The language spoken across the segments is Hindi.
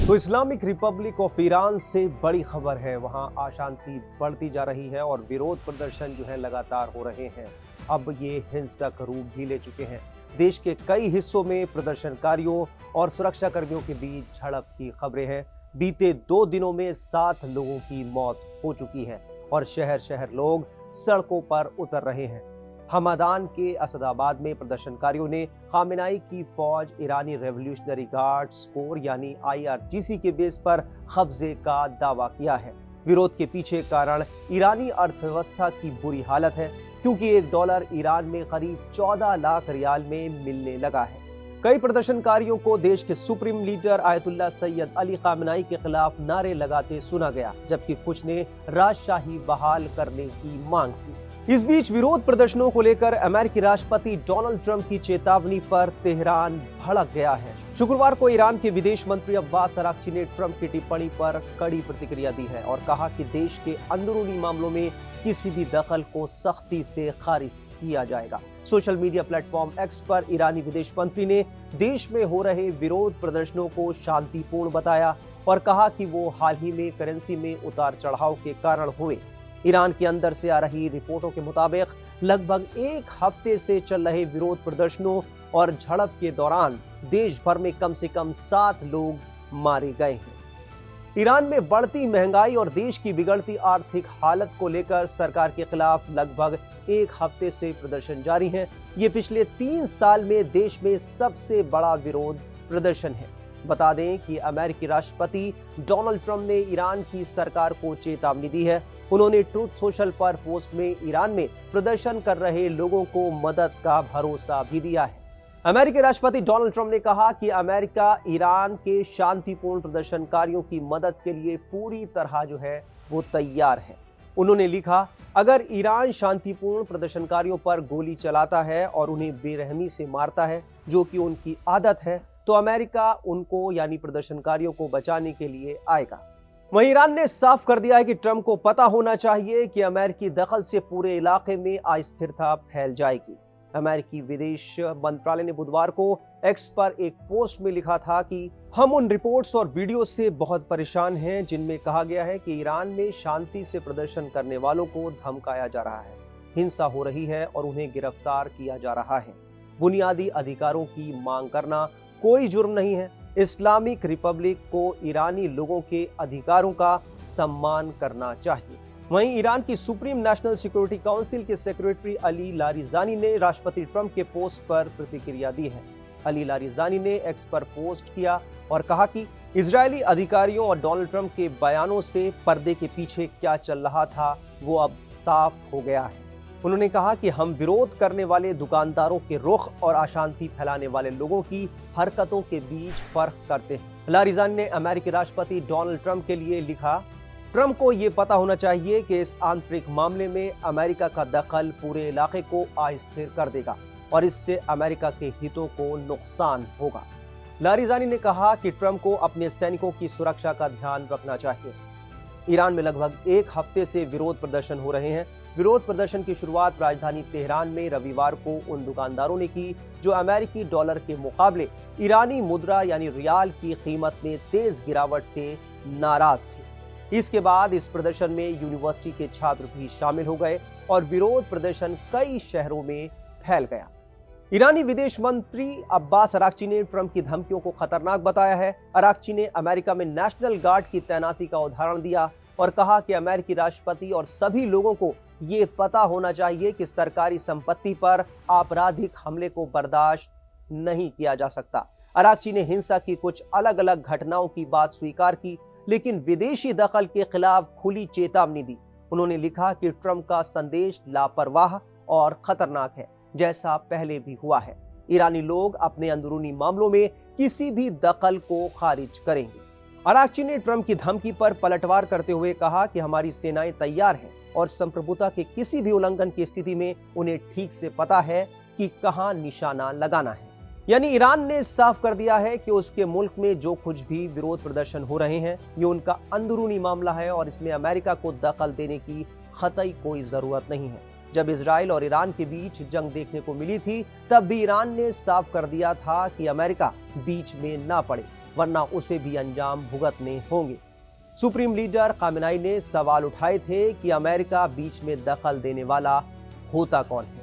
तो इस्लामिक रिपब्लिक ऑफ ईरान से बड़ी खबर है। वहां अशांति बढ़ती जा रही है और विरोध प्रदर्शन जो है लगातार हो रहे हैं। अब ये हिंसक रूप भी ले चुके हैं। देश के कई हिस्सों में प्रदर्शनकारियों और सुरक्षा कर्मियों के बीच झड़प की खबरें हैं। बीते 2 दिनों में 7 लोगों की मौत हो चुकी है और शहर शहर लोग सड़कों पर उतर रहे हैं। हमादान के असदाबाद में प्रदर्शनकारियों ने खामेनाई की फौज ईरानी रेवोल्यूशनरी गार्ड्स कोर यानी IRGC के बेस पर कब्जे का दावा किया है। विरोध के पीछे कारण ईरानी अर्थव्यवस्था की बुरी हालत है, क्योंकि $1 ईरान में करीब 14 लाख रियाल में मिलने लगा है। कई प्रदर्शनकारियों को देश के supreme leader Ayatollah Sayyid Ali Khamenei के खिलाफ नारे लगाते सुना गया, जबकि कुछ ने राजशाही बहाल करने की मांग की। इस बीच विरोध प्रदर्शनों को लेकर अमेरिकी राष्ट्रपति डोनाल्ड ट्रंप की चेतावनी पर तेहरान भड़क गया है। शुक्रवार को ईरान के विदेश मंत्री अब्बास अराक्ची ने ट्रंप की टिप्पणी पर कड़ी प्रतिक्रिया दी है और कहा कि देश के अंदरूनी मामलों में किसी भी दखल को सख्ती से खारिज किया जाएगा। सोशल मीडिया प्लेटफॉर्म X पर ईरानी विदेश मंत्री ने देश में हो रहे विरोध प्रदर्शनों को शांतिपूर्ण बताया और कहा कि वो हाल ही में करेंसी में उतार चढ़ाव के कारण हुए। ईरान के अंदर से आ रही रिपोर्टों के मुताबिक लगभग 1 हफ्ते से चल रहे विरोध प्रदर्शनों और झड़प के दौरान देश भर में कम से कम 7 लोग मारे गए हैं। ईरान में बढ़ती महंगाई और देश की बिगड़ती आर्थिक हालत को लेकर सरकार के खिलाफ लगभग 1 हफ्ते से प्रदर्शन जारी है। ये पिछले 3 साल में देश में सबसे बड़ा विरोध प्रदर्शन है। बता दें कि अमेरिकी राष्ट्रपति डोनाल्ड ट्रंप ने ईरान की सरकार को चेतावनी दी है। उन्होंने ट्रूथ सोशल पर पोस्ट में ईरान में प्रदर्शन कर रहे लोगों को मदद का भरोसा भी दिया है। अमेरिकी राष्ट्रपति डोनाल्ड ट्रंप ने कहा कि अमेरिका ईरान के शांतिपूर्ण प्रदर्शनकारियों की मदद के लिए पूरी तरह जो है वो तैयार है। उन्होंने लिखा, अगर ईरान शांतिपूर्ण प्रदर्शनकारियों पर गोली चलाता है और उन्हें बेरहमी से मारता है, जो कि उनकी आदत है, तो अमेरिका उनको यानी प्रदर्शनकारियों को बचाने के लिए आएगा। वहीं ईरान ने साफ कर दिया है कि ट्रंप को पता होना चाहिए कि अमेरिकी दखल से पूरे इलाके में अस्थिरता फैल जाएगी। अमेरिकी विदेश मंत्रालय ने बुधवार को X पर एक पोस्ट में लिखा था कि हम उन रिपोर्ट्स और वीडियो से बहुत परेशान हैं जिनमें कहा गया है कि ईरान में शांति से प्रदर्शन करने वालों को धमकाया जा रहा है, हिंसा हो रही है और उन्हें गिरफ्तार किया जा रहा है। बुनियादी अधिकारों की मांग करना कोई जुर्म नहीं है। इस्लामिक रिपब्लिक को ईरानी लोगों के अधिकारों का सम्मान करना चाहिए। वहीं ईरान की सुप्रीम नेशनल सिक्योरिटी काउंसिल के सेक्रेटरी अली लारिजानी ने राष्ट्रपति ट्रंप के पोस्ट पर प्रतिक्रिया दी है। अली लारिजानी ने X पर पोस्ट किया और कहा कि इजरायली अधिकारियों और डोनाल्ड ट्रंप के बयानों से पर्दे के पीछे क्या चल रहा था वो अब साफ हो गया है। उन्होंने कहा कि हम विरोध करने वाले दुकानदारों के रुख और अशांति फैलाने वाले लोगों की हरकतों के बीच फर्क करते हैं। लारिजानी ने अमेरिकी राष्ट्रपति डोनाल्ड ट्रंप के लिए लिखा, ट्रंप को ये पता होना चाहिए कि इस आंतरिक मामले में अमेरिका का दखल पूरे इलाके को अस्थिर कर देगा और इससे अमेरिका के हितों को नुकसान होगा। लारिजानी ने कहा कि ट्रंप को अपने सैनिकों की सुरक्षा का ध्यान रखना चाहिए। ईरान में लगभग 1 हफ्ते से विरोध प्रदर्शन हो रहे हैं। विरोध प्रदर्शन की शुरुआत राजधानी तेहरान में रविवार को उन दुकानदारों ने की जो अमेरिकी डॉलर के मुकाबले ईरानी मुद्रा यानी रियाल की कीमत में तेज गिरावट से नाराज थे। इसके बाद इस प्रदर्शन में यूनिवर्सिटी के छात्र भी शामिल हो गए और विरोध प्रदर्शन कई शहरों में फैल गया। ईरानी विदेश मंत्री अब्बास अराक्ची ने ट्रंप की धमकियों को खतरनाक बताया है। अराक्ची ने अमेरिका में नेशनल गार्ड की तैनाती का उदाहरण दिया और कहा कि अमेरिकी राष्ट्रपति और सभी लोगों को ये पता होना चाहिए कि सरकारी संपत्ति पर आपराधिक हमले को बर्दाश्त नहीं किया जा सकता। अराक्ची ने हिंसा की कुछ अलग अलग घटनाओं की बात स्वीकार की, लेकिन विदेशी दखल के खिलाफ खुली चेतावनी दी। उन्होंने लिखा कि ट्रंप का संदेश लापरवाह और खतरनाक है, जैसा पहले भी हुआ है। ईरानी लोग अपने अंदरूनी मामलों में किसी भी दखल को खारिज करेंगे। अराक्ची ने ट्रंप की धमकी पर पलटवार करते हुए कहा कि हमारी सेनाएं तैयार हैं और संप्रभुता के किसी भी उल्लंघन की स्थिति में उन्हें ठीक से पता है कि कहां निशाना लगाना है। यानी ईरान ने साफ कर दिया है कि उसके मुल्क में जो कुछ भी विरोध प्रदर्शन हो रहे हैं ये उनका अंदरूनी मामला है और इसमें अमेरिका को दखल देने की कतई कोई जरूरत नहीं है। जब इजराइल और ईरान के बीच जंग देखने को मिली थी तब भी ईरान ने साफ कर दिया था कि अमेरिका बीच में ना पड़े। वरना उसे भी अंजाम भुगतने होंगे। सुप्रीम लीडर खामेनेई ने सवाल उठाए थे कि अमेरिका बीच में दखल देने वाला होता कौन है।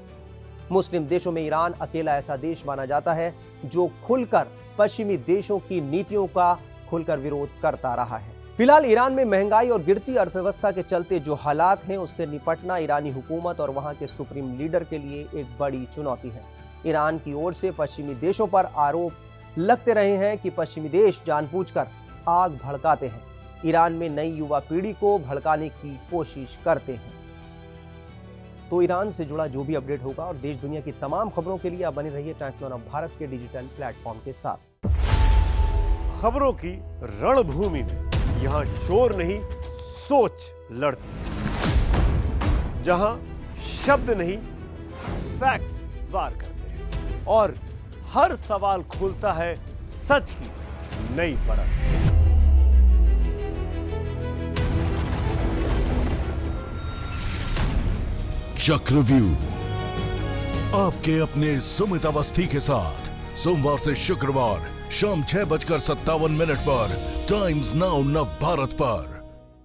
मुस्लिम देशों में ईरान अकेला ऐसा देश माना जाता है जो खुलकर पश्चिमी देशों की नीतियों का खुलकर विरोध करता रहा है। फिलहाल ईरान में महंगाई और गिरती अर्थव्यवस्था के चलते जो हालात हैं उससे निपटना ईरानी हुकूमत और वहां के सुप्रीम लीडर के लिए एक बड़ी चुनौती है। ईरान की ओर से पश्चिमी देशों पर आरोप लगते रहे हैं कि पश्चिमी देश जानबूझकर आग भड़काते हैं, ईरान में नई युवा पीढ़ी को भड़काने की कोशिश करते हैं। तो ईरान से जुड़ा जो भी अपडेट होगा और देश दुनिया की तमाम खबरों के लिए आप बने रहिए टाइम्स नाउ भारत के डिजिटल प्लेटफॉर्म के साथ। खबरों की रणभूमि में यहाँ शोर नहीं सोच लड़ती, जहां शब्द नहीं फैक्ट्स वार करते हैं और हर सवाल खोलता है सच की नई परत। चक्रव्यूह आपके अपने सुमित अवस्थी के साथ सोमवार से शुक्रवार शाम 6:57 पर टाइम्स नाउ नव भारत पर।